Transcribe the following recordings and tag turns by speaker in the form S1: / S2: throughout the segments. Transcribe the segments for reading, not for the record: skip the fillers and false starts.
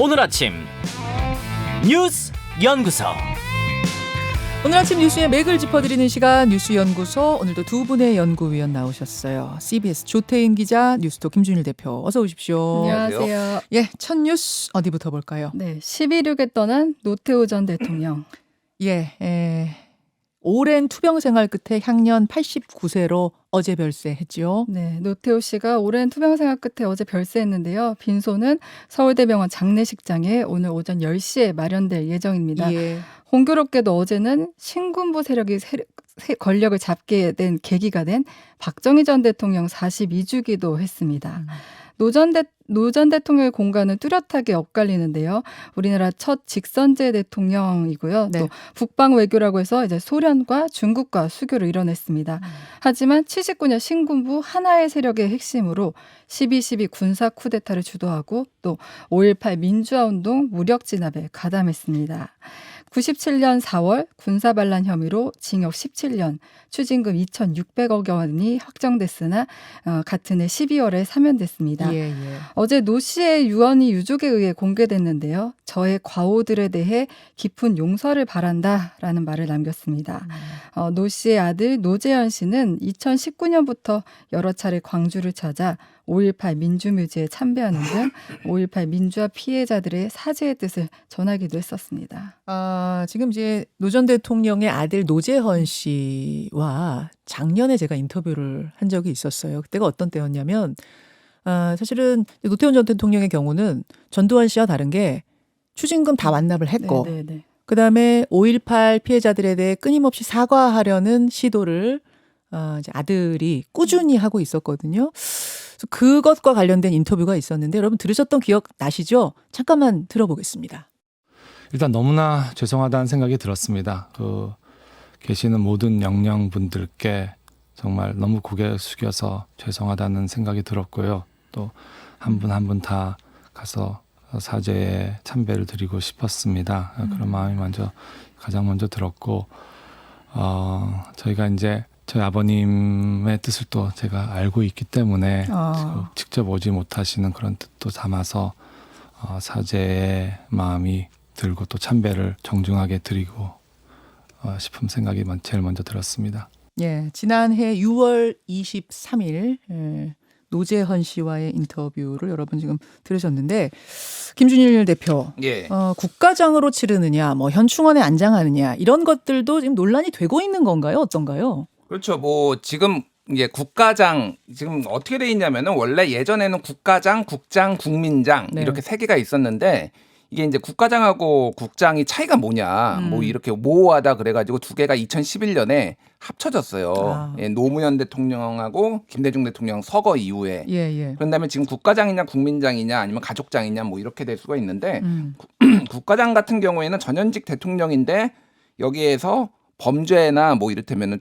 S1: 오늘 아침 뉴스 연구소.
S2: 오늘 아침 뉴스의 맥을 짚어드리는 시간 뉴스연구소. 오늘도 두 분의 연구위원 나오셨어요. CBS 조태인 기자, 뉴스톱 김준일 대표. 어서 오십시오.
S3: 안녕하세요.
S2: 예, 첫 뉴스 어디부터 볼까요?
S3: 네, 11.6에 떠난 노태우 전 대통령.
S2: 오랜 투병 생활 끝에 향년 89세로 어제 별세했죠.
S3: 네, 노태우 씨가 오랜 투병 생활 끝에 어제 별세했는데요. 빈소는 서울대병원 장례식장에 오늘 오전 10시에 마련될 예정입니다.
S2: 예.
S3: 공교롭게도 어제는 신군부 세력이 권력을 잡게 된 계기가 된 박정희 전 대통령 42주기도 했습니다. 노 전 대통령의 공간은 뚜렷하게 엇갈리는데요. 우리나라 첫 직선제 대통령이고요.
S2: 네.
S3: 또 북방 외교라고 해서 이제 소련과 중국과 수교를 이뤄냈습니다. 하지만 79년 신군부 하나의 세력의 핵심으로 12.12 군사 쿠데타를 주도하고 또 5.18 민주화운동 무력 진압에 가담했습니다. 97년 4월 군사반란 혐의로 징역 17년, 추징금 2,600억 원이 확정됐으나 같은 해 12월에 사면됐습니다.
S2: 예.
S3: 어제 노 씨의 유언이 유족에 의해 공개됐는데요. 저의 과오들에 대해 깊은 용서를 바란다라는 말을 남겼습니다. 노 씨의 아들 노재현 씨는 2019년부터 여러 차례 광주를 찾아 5.18 민주묘지에 참배하는 등 5.18 민주화 피해자들의 사죄의 뜻을 전하기도 했었습니다.
S2: 지금 이제 노 전 대통령의 아들 노재헌 씨와 작년에 제가 인터뷰를 한 적이 있었어요. 그때가 어떤 때였냐면 사실은 노태우 전 대통령의 경우는 전두환 씨와 다른 게 추징금 다 완납을 했고
S3: 네.
S2: 그다음에 5.18 피해자들에 대해 끊임없이 사과하려는 시도를 이제 아들이 꾸준히 하고 있었거든요. 그래서 그것과 관련된 인터뷰가 있었는데 여러분 들으셨던 기억 나시죠? 잠깐만 들어보겠습니다.
S4: 일단 너무나 죄송하다는 생각이 들었습니다. 계시는 모든 영령분들께 정말 너무 고개 숙여서 죄송하다는 생각이 들었고요. 또 한 분 한 분 다 가서 사죄에 참배를 드리고 싶었습니다. 그런 마음이 가장 먼저 들었고 저희가 이제 저희 아버님의 뜻을 또 제가 알고 있기 때문에 직접 오지 못하시는 그런 뜻도 담아서 사죄의 마음이 들고 또 참배를 정중하게 드리고 싶은 생각이 제일 먼저 들었습니다.
S2: 예, 지난해 6월 23일 노재헌 씨와의 인터뷰를 여러분 지금 들으셨는데 김준일 대표,
S1: 예.
S2: 국가장으로 치르느냐, 뭐 현충원에 안장하느냐 이런 것들도 지금 논란이 되고 있는 건가요? 어떤가요?
S5: 그렇죠. 뭐 지금 이제 국가장 지금 어떻게 돼 있냐면은 원래 예전에는 국가장, 국장, 국민장
S2: 네.
S5: 이렇게 세 개가 있었는데 이게 이제 국가장하고 국장이 차이가 뭐냐 뭐 이렇게 모호하다 그래가지고 두 개가 2011년에 합쳐졌어요. 예, 노무현 대통령하고 김대중 대통령 서거 이후에.
S2: 예.
S5: 그런 다음에 지금 국가장이냐 국민장이냐 아니면 가족장이냐 뭐 이렇게 될 수가 있는데 국가장 같은 경우에는 전현직 대통령인데 여기에서 범죄나 뭐 이를테면은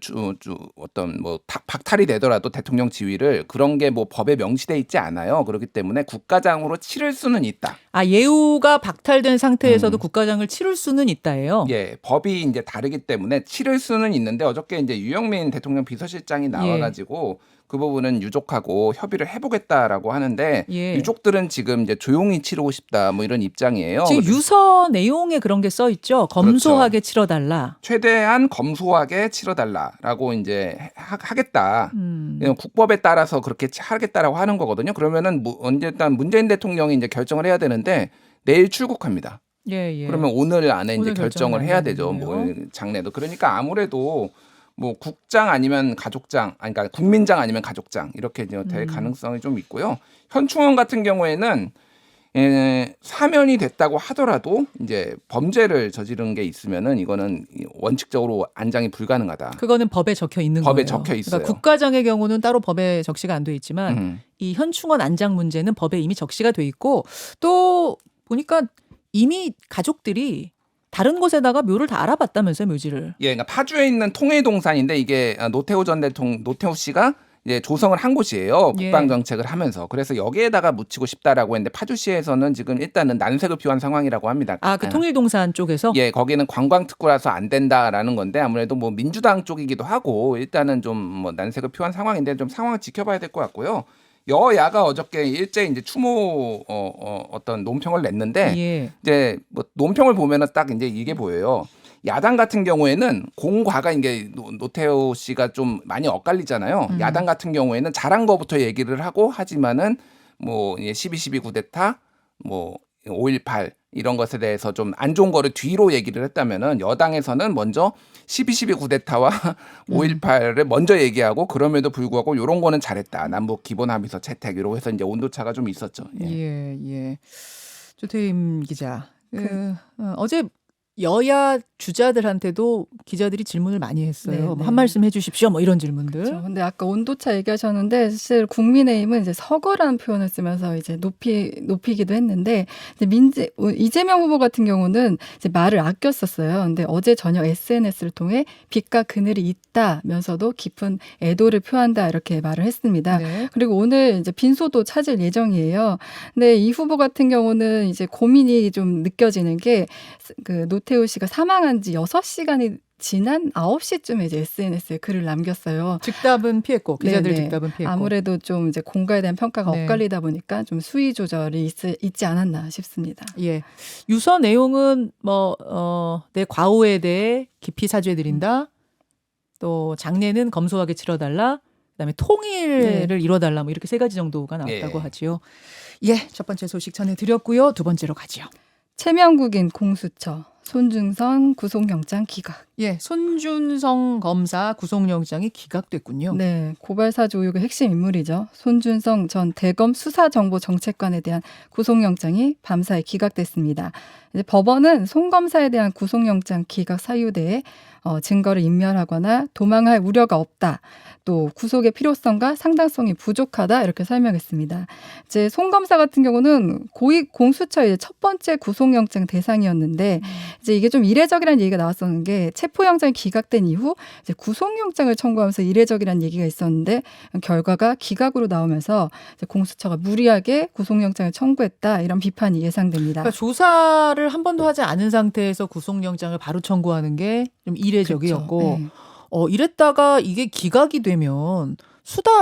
S5: 어떤 뭐 박탈이 되더라도 대통령 지위를 그런 게 뭐 법에 명시돼 있지 않아요. 그렇기 때문에 국가장으로 치를 수는 있다.
S2: 예우가 박탈된 상태에서도 국가장을 치를 수는 있다예요.
S5: 예, 법이 이제 다르기 때문에 치를 수는 있는데 어저께 이제 유영민 대통령 비서실장이 나와가지고 그 부분은 유족하고 협의를 해보겠다라고 하는데 유족들은 지금 이제 조용히 치르고 싶다 뭐 이런 입장이에요.
S2: 지금 유서 내용에 그런 게 써 있죠. 검소하게
S5: 그렇죠.
S2: 치러달라.
S5: 최대한 검소하게 치러달라라고 이제 하겠다. 국법에 따라서 그렇게 하겠다라고 하는 거거든요. 그러면은 일단 문재인 대통령이 이제 결정을 해야 되는데 내일 출국합니다.
S2: 예.
S5: 그러면 오늘 안에
S2: 오늘
S5: 이제 결정을 해야 되죠. 뭐 장례도. 그러니까 아무래도 뭐 국장 아니면 가족장, 그러니까 국민장 아니면 가족장 이렇게 이제 될 가능성이 좀 있고요. 현충원 같은 경우에는 사면이 됐다고 하더라도 이제 범죄를 저지른 게 있으면은 이거는 원칙적으로 안장이 불가능하다.
S2: 그거는 법에 적혀 있는 거예요.
S5: 법에 적혀 있어요.
S2: 그러니까 국가장의 경우는 따로 법에 적시가 안 돼 있지만 이 현충원 안장 문제는 법에 이미 적시가 돼 있고 또 보니까 이미 가족들이 다른 곳에다가 묘를 다 알아봤다면서요, 묘지를.
S5: 예, 그러니까 파주에 있는 통해동산인데 이게 노태우 씨가 이제 조성을 한 곳이에요. 국방 정책을 하면서. 그래서 여기에다가 묻히고 싶다라고 했는데 파주시에서는 지금 일단은 난색을 표한 상황이라고 합니다.
S2: 그 통일동산 쪽에서?
S5: 예, 거기는 관광특구라서 안 된다라는 건데 아무래도 뭐 민주당 쪽이기도 하고 일단은 좀 뭐 난색을 표한 상황인데 좀 상황을 지켜봐야 될 것 같고요. 여야가 어저께 일제 이제 추모 어떤 논평을 냈는데
S2: 예.
S5: 이제 뭐 논평을 보면은 딱 이제 이게 보여요. 야당 같은 경우에는 공과가 이제 노태우 씨가 좀 많이 엇갈리잖아요. 야당 같은 경우에는 잘한 거부터 얘기를 하고 하지만은 뭐 12.12 쿠데타, 뭐 5.18 이런 것에 대해서 좀 안 좋은 거를 뒤로 얘기를 했다면은 여당에서는 먼저 12.12 쿠데타와 5.18을 먼저 얘기하고 그럼에도 불구하고 이런 거는 잘했다. 남북 기본 합의서 채택 이러고 해서 이제 온도차가 좀 있었죠. 예.
S2: 예, 예. 조태임 기자. 어제 여야 주자들한테도 기자들이 질문을 많이 했어요.
S3: 네,
S2: 뭐
S3: 네.
S2: 한 말씀 해주십시오. 뭐 이런 질문들.
S3: 그렇죠. 근데 아까 온도차 얘기하셨는데 사실 국민의힘은 이제 서거라는 표현을 쓰면서 이제 높이기도 했는데 이제 이재명 후보 같은 경우는 이제 말을 아꼈었어요. 근데 어제 저녁 SNS를 통해 빛과 그늘이 있다면서도 깊은 애도를 표한다 이렇게 말을 했습니다.
S2: 네.
S3: 그리고 오늘 이제 빈소도 찾을 예정이에요. 근데 이 후보 같은 경우는 이제 고민이 좀 느껴지는 게 그 노태우 씨가 사망한 지 6시간이 지난 9시쯤에 이제 SNS에 글을 남겼어요.
S2: 즉답은 피했고 기자들
S3: 네네.
S2: 즉답은 피했고.
S3: 아무래도 좀 이제 공가에 대한 평가가
S2: 네.
S3: 엇갈리다 보니까 좀 수위 조절이 있지 않았나 싶습니다.
S2: 예. 유서 내용은 내 과오에 대해 깊이 사죄드린다. 또 장례는 검소하게 치러달라. 그다음에 통일을 이뤄달라. 뭐 이렇게 3가지 정도가 나왔다고
S5: 예.
S2: 하지요. 예, 첫 번째 소식 전해드렸고요. 두 번째로 가지요.
S3: 최명국인 공수처 손준성 구속영장 기각.
S2: 예, 손준성 검사 구속영장이 기각됐군요.
S3: 네, 고발사주 의혹의 핵심 인물이죠. 손준성 전 대검 수사정보정책관에 대한 구속영장이 밤사이 기각됐습니다. 이제 법원은 송 검사에 대한 구속영장 기각 사유대에 증거를 인멸하거나 도망할 우려가 없다. 또 구속의 필요성과 상당성이 부족하다 이렇게 설명했습니다. 이제 송 검사 같은 경우는 고위 공수처의 첫 번째 구속영장 대상이었는데 이제 이게 좀 이례적이라는 얘기가 나왔었는 게 체포영장이 기각된 이후 이제 구속영장을 청구하면서 이례적이라는 얘기가 있었는데 결과가 기각으로 나오면서 이제 공수처가 무리하게 구속영장을 청구했다 이런 비판이 예상됩니다.
S2: 그러니까 조사를 한 번도 하지 않은 상태에서 구속영장을 바로 청구하는 게 좀 이례적이었고
S3: 그렇죠. 네.
S2: 이랬다가 이게 기각이 되면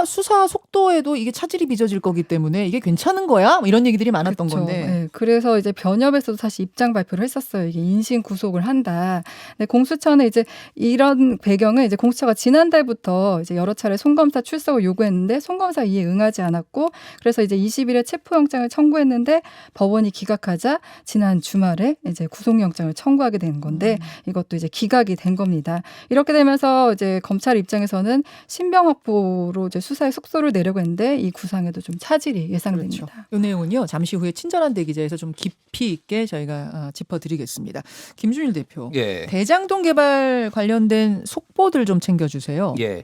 S2: 수사 속도에도 이게 차질이 빚어질 거기 때문에 이게 괜찮은 거야? 뭐 이런 얘기들이 많았던
S3: 그렇죠.
S2: 건데.
S3: 네, 그래서 이제 변협에서도 사실 입장 발표를 했었어요. 이게 인신 구속을 한다. 근데 공수처는 이제 이런 배경은 이제 공수처가 지난달부터 이제 여러 차례 송 검사 출석을 요구했는데 송 검사 이에 응하지 않았고 그래서 이제 20일에 체포영장을 청구했는데 법원이 기각하자 지난 주말에 이제 구속영장을 청구하게 된 건데 이것도 이제 기각이 된 겁니다. 이렇게 되면서 이제 검찰 입장에서는 신병 확보로 이제 수사의 속도를 내려고 했는데 이 구상에도 좀 차질이 예상됩니다.
S2: 그렇죠. 이 내용은요. 잠시 후에 친절한 대기자에서 좀 깊이 있게 저희가 짚어드리겠습니다. 김준일 대표.
S5: 예.
S2: 대장동 개발 관련된 속보들 좀 챙겨주세요.
S5: 예.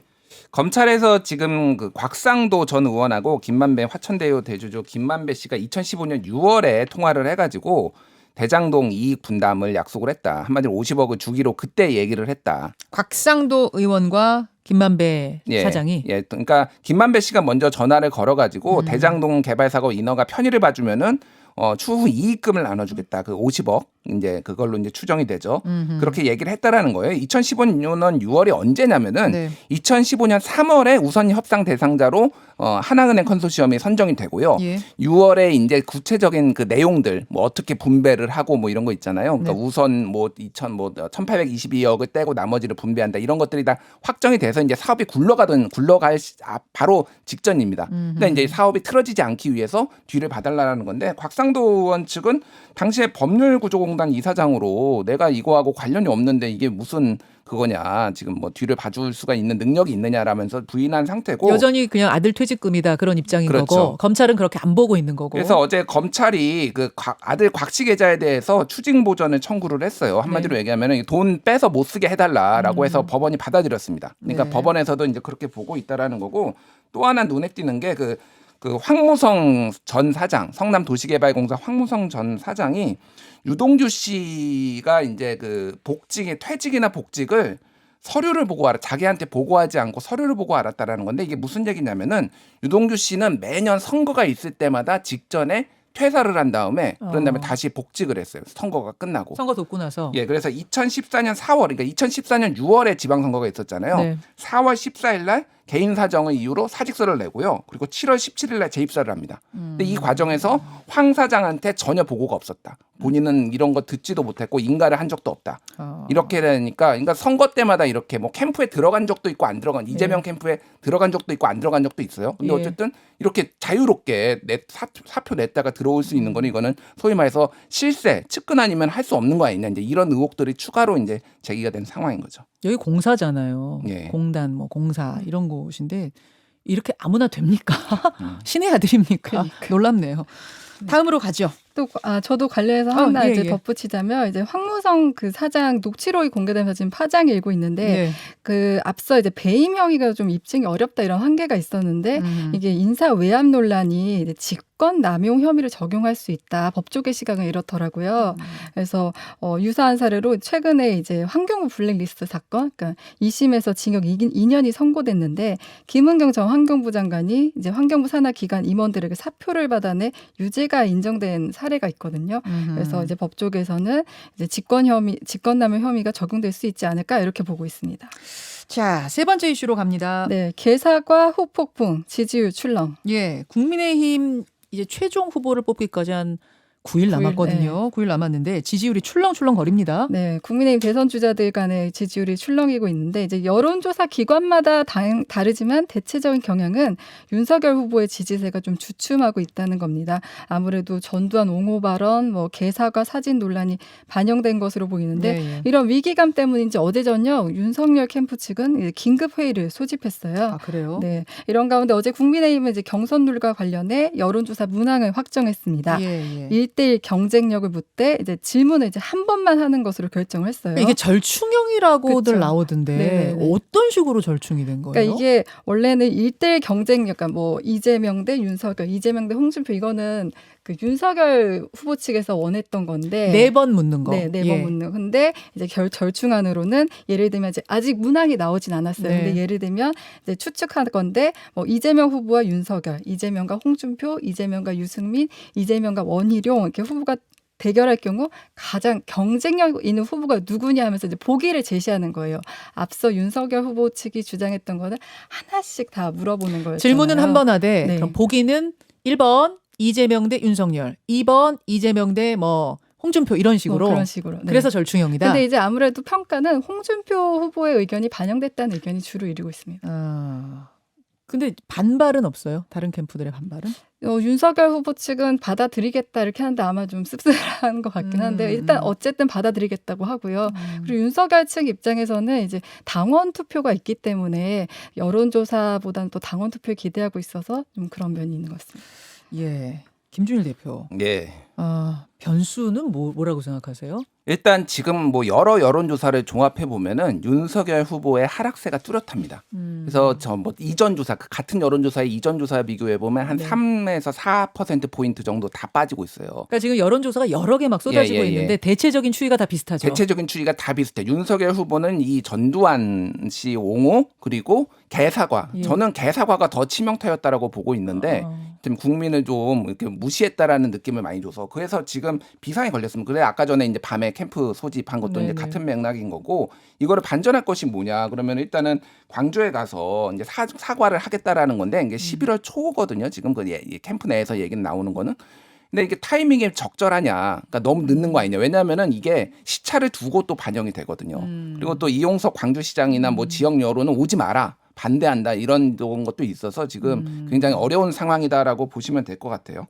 S5: 검찰에서 지금 그 곽상도 전 의원하고 김만배 화천대유 대주주 김만배 씨가 2015년 6월에 통화를 해가지고 대장동 이익 분담을 약속을 했다. 한마디로 50억을 주기로 그때 얘기를 했다.
S2: 곽상도 의원과 김만배
S5: 예,
S2: 사장이.
S5: 예, 그러니까 김만배 씨가 먼저 전화를 걸어가지고 대장동 개발 사고 인허가 편의를 봐주면은 추후 이익금을 나눠주겠다. 그 50억 이제 그걸로 이제 추정이 되죠. 그렇게 얘기를 했다라는 거예요. 2015년 6월이 언제냐면은
S2: 네.
S5: 2015년 3월에 우선 협상 대상자로 하나은행 컨소시엄이 선정이 되고요.
S2: 예.
S5: 6월에 이제 구체적인 그 내용들 뭐 어떻게 분배를 하고 뭐 이런 거 있잖아요. 그러니까
S2: 네.
S5: 우선 뭐 1,822억을 떼고 나머지를 분배한다 이런 것들이 다 확정이 돼서 이제 사업이 굴러갈 바로 직전입니다. 근데 이제 사업이 틀어지지 않기 위해서 뒤를 봐달라는 건데 곽상도 의원 측은 당시에 법률구조공단 이사장으로 내가 이거하고 관련이 없는데 이게 무슨 그거냐 지금 뭐 뒤를 봐줄 수가 있는 능력이 있느냐라면서 부인한 상태고
S2: 여전히 그냥 아들 퇴직금이다 그런 입장인
S5: 그렇죠.
S2: 거고 검찰은 그렇게 안 보고 있는 거고.
S5: 그래서 어제 검찰이 그 아들 곽씨 계좌에 대해서 추징 보전을 청구를 했어요. 한마디로 얘기하면 돈 빼서 못 쓰게 해달라라고 해서 법원이 받아들였습니다. 그러니까
S2: 네.
S5: 법원에서도 이제 그렇게 보고 있다라는 거고 또 하나 눈에 띄는 게 그 황무성 전 사장 성남도시개발공사 황무성 전 사장이 유동규 씨가 이제 그 퇴직이나 복직을 서류를 보고 자기한테 보고하지 않고 서류를 보고 알았다라는 건데 이게 무슨 얘기냐면은 유동규 씨는 매년 선거가 있을 때마다 직전에 퇴사를 한 다음에 그런 다음에 다시 복직을 했어요. 선거가 끝나고.
S2: 선거 돕고 나서.
S5: 예, 그래서 2014년 4월, 그러니까 2014년 6월에 지방선거가 있었잖아요.
S2: 네.
S5: 4월 14일 날 개인 사정을 이유로 사직서를 내고요. 그리고 7월 17일 날 재입사를 합니다. 근데 이 과정에서 황 사장한테 전혀 보고가 없었다. 본인은 이런 거 듣지도 못했고 인가를 한 적도 없다. 이렇게 되니까 그러니까 선거 때마다 이렇게 뭐 캠프에 들어간 적도 있고 안 들어간 이재명 캠프에 들어간 적도 있고 안 들어간 적도 있어요. 근데
S2: 예.
S5: 어쨌든 이렇게 자유롭게 사표 냈다가 들어올 수 있는 거는 이거는 소위 말해서 실세, 측근 아니면 할 수 없는 거 아니냐. 이제 이런 의혹들이 추가로 이제 제기가 된 상황인 거죠.
S2: 여기 공사잖아요.
S5: 예.
S2: 공단, 뭐 공사 이런 곳인데 이렇게 아무나 됩니까? 신의 아들입니까?
S3: 그러니까요.
S2: 놀랍네요. 다음으로 가죠.
S3: 또 저도 관련해서 하나
S2: 예,
S3: 이제
S2: 예.
S3: 덧붙이자면 이제 황무성 그 사장 녹취록이 공개되면서 지금 파장이 일고 있는데
S2: 네.
S3: 그 앞서 이제 배임 형의가 좀 입증이 어렵다 이런 한계가 있었는데 이게 인사 외압 논란이 이제 직권 남용 혐의를 적용할 수 있다. 법조계 시각은 이렇더라고요. 그래서 유사한 사례로 최근에 이제 환경부 블랙리스트 사건, 그러니까 2심에서 징역 2년이 선고됐는데 김은경 전 환경부 장관이 이제 환경부 산하 기관 임원들에게 사표를 받아내 유죄가 인정된 사례가 있거든요. 그래서 이제 법조계에서는 이제 직권남용 혐의가 적용될 수 있지 않을까 이렇게 보고 있습니다.
S2: 자, 세 번째 이슈로 갑니다.
S3: 네, 개사과 후폭풍, 지지율 출렁.
S2: 예, 국민의힘 이제 최종 후보를 뽑기까지 한 9일 남았거든요. 9일 남았는데 지지율이 출렁출렁 거립니다.
S3: 네, 국민의힘 대선 주자들 간의 지지율이 출렁이고 있는데 이제 여론조사 기관마다 다르지만 대체적인 경향은 윤석열 후보의 지지세가 좀 주춤하고 있다는 겁니다. 아무래도 전두환 옹호 발언, 뭐 개사과 사진 논란이 반영된 것으로 보이는데
S2: 네, 예.
S3: 이런 위기감 때문인지 어제 저녁 윤석열 캠프 측은 긴급 회의를 소집했어요.
S2: 아, 그래요?
S3: 네, 이런 가운데 어제 국민의힘은 이제 경선룰과 관련해 여론조사 문항을 확정했습니다.
S2: 예, 예.
S3: 1대1 경쟁력을 묻되 이제 질문을 이제 한 번만 하는 것으로 결정을 했어요.
S2: 이게 절충형이라고들
S3: 그쵸.
S2: 나오던데
S3: 네네네.
S2: 어떤 식으로 절충이 된 거예요?
S3: 그러니까 이게 원래는 1대1 경쟁력, 그러니까 뭐 이재명 대 윤석열, 이재명 대 홍준표 이거는 그 윤석열 후보 측에서 원했던 건데
S2: 네 번 묻는 거.
S3: 네, 네 번
S2: 예.
S3: 묻는. 근데 이제 절충안으로는 예를 들면 이제 아직 문항이 나오진 않았어요.
S2: 네.
S3: 근데 예를 들면 이제 추측할 건데 뭐 이재명 후보와 윤석열, 이재명과 홍준표, 이재명과 유승민, 이재명과 원희룡 이렇게 후보가 대결할 경우 가장 경쟁력 있는 후보가 누구냐 하면서 이제 보기를 제시하는 거예요. 앞서 윤석열 후보 측이 주장했던 거는 하나씩 다 물어보는 거예요.
S2: 질문은 한 번 하되
S3: 네.
S2: 그럼 보기는 1번 이재명 대 윤석열, 2번 이재명 대 뭐 홍준표 이런 식으로.
S3: 그런 식으로. 네.
S2: 그래서 절충형이다.
S3: 근데 이제 아무래도 평가는 홍준표 후보의 의견이 반영됐다는 의견이 주로 이루고 있습니다.
S2: 근데 반발은 없어요? 다른 캠프들의 반발은?
S3: 윤석열 후보 측은 받아들이겠다 이렇게 하는데 아마 좀 씁쓸한 것 같긴 한데 일단 어쨌든 받아들이겠다고 하고요. 그리고 윤석열 측 입장에서는 이제 당원 투표가 있기 때문에 여론조사보다는 또 당원 투표를 기대하고 있어서 좀 그런 면이 있는 것 같습니다.
S2: 예. 김준일 대표.
S5: 예.
S2: 변수는 뭐라고 생각하세요?
S5: 일단 지금 뭐 여러 여론조사를 종합해 보면은 윤석열 후보의 하락세가 뚜렷합니다. 그래서 저 뭐 이전 조사 같은 여론조사의 이전 조사 비교해 보면 한
S2: 네.
S5: 3에서 4% 포인트 정도 다 빠지고 있어요.
S2: 그러니까 지금 여론조사가 여러 개 막 쏟아지고
S5: 예, 예, 예.
S2: 있는데 대체적인 추이가 다 비슷하죠.
S5: 대체적인 추이가 다 비슷해. 윤석열 후보는 이 전두환 씨 옹호 그리고 개사과.
S2: 예.
S5: 저는 개사과가 더 치명타였다라고 보고 있는데 지금 국민을 좀 이렇게 무시했다라는 느낌을 많이 줘서 그래서 지금 비상에 걸렸습니다. 그래 아까 전에 이제 밤에 캠프 소집한 것도 이제
S2: 네네.
S5: 같은 맥락인 거고 이거를 반전할 것이 뭐냐 그러면 일단은 광주에 가서 이제 사과를 하겠다라는 건데 이게 11월 초거든요. 지금 그 캠프 내에서 얘기는 나오는 거는. 근데 이게 타이밍이 적절하냐, 그러니까 너무 늦는 거 아니냐. 왜냐하면은 이게 시차를 두고 또 반영이 되거든요. 그리고 또 이용석 광주시장이나 뭐 지역 여론은 오지 마라. 반대한다 이런 것도 있어서 지금 굉장히 어려운 상황이다라고 보시면 될 것 같아요.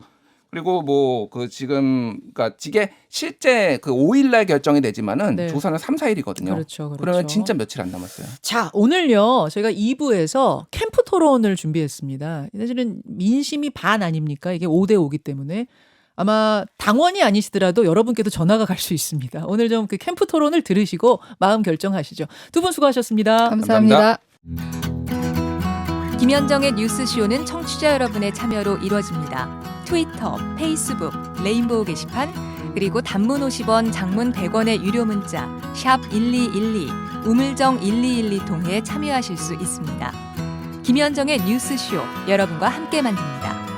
S5: 그리고 뭐 그 지금 그러니까 이게 실제 그 5일날 결정이 되지만은
S2: 네.
S5: 조사는 3, 4일이거든요.
S2: 그렇죠.
S5: 그러면 진짜 며칠 안 남았어요.
S2: 자, 오늘요. 저희가 2부에서 캠프 토론을 준비했습니다. 사실은 민심이 반 아닙니까? 이게 5대 5기 때문에 아마 당원이 아니시더라도 여러분께도 전화가 갈 수 있습니다. 오늘 좀 그 캠프 토론을 들으시고 마음 결정하시죠. 두 분 수고하셨습니다.
S3: 감사합니다.
S6: 김현정의 뉴스쇼는 청취자 여러분의 참여로 이루어집니다. 트위터, 페이스북, 레인보우 게시판, 그리고 단문 50원, 장문 100원의 유료 문자 샵 1212, 우물정 1212 통해 참여하실 수 있습니다. 김현정의 뉴스쇼, 여러분과 함께 만듭니다.